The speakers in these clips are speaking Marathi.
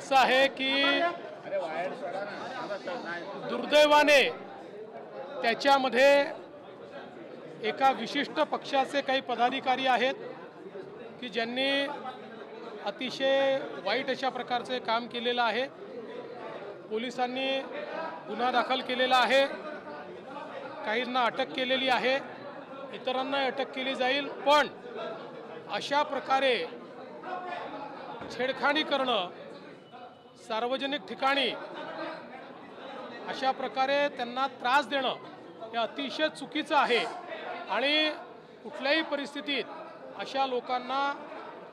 असं आहे की दुर्दैवाने त्याच्यामध्ये एका विशिष्ट पक्षाचे काही पदाधिकारी आहेत की ज्यांनी अतिशय वाईट अशा प्रकारचे काम केलेलं आहे। पोलिसांनी गुन्हा दाखल केलेला आहे, काहींना अटक केलेली आहे, इतरांना अटक केली जाईल। पण अशा प्रकारे छेडखानी करणं सार्वजनिक ठिकाणी, अशा प्रकारे त्यांना त्रास देणं हे अतिशय चुकीचं आहे आणि कुठल्याही परिस्थितीत अशा लोकांना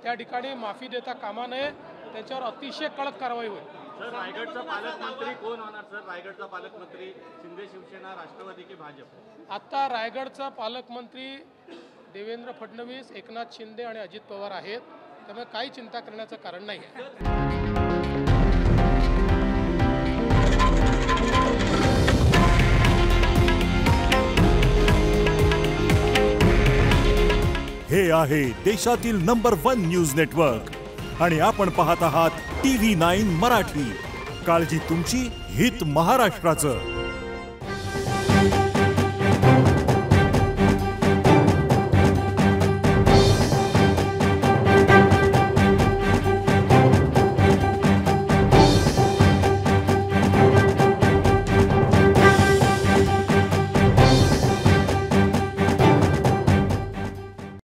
त्या ठिकाणी माफी देता कामा नये, त्याच्यावर अतिशय कडक कारवाई होईल। सर, रायगडचा पालकमंत्री कोण होणार? सर, रायगडचा पालकमंत्री शिंदे शिवसेना, राष्ट्रवादी की भाजप? आता रायगडचा पालकमंत्री देवेंद्र फडणवीस, एकनाथ शिंदे आणि अजित पवार आहेत, त्यामुळे काही चिंता करण्याचं कारण नाही आहे। हे आहे देशातील नंबर 1 न्यूज नेटवर्क आणि आपण पाहत आहात TV9 मराठी। काळजी तुमची, हित महाराष्ट्राचं।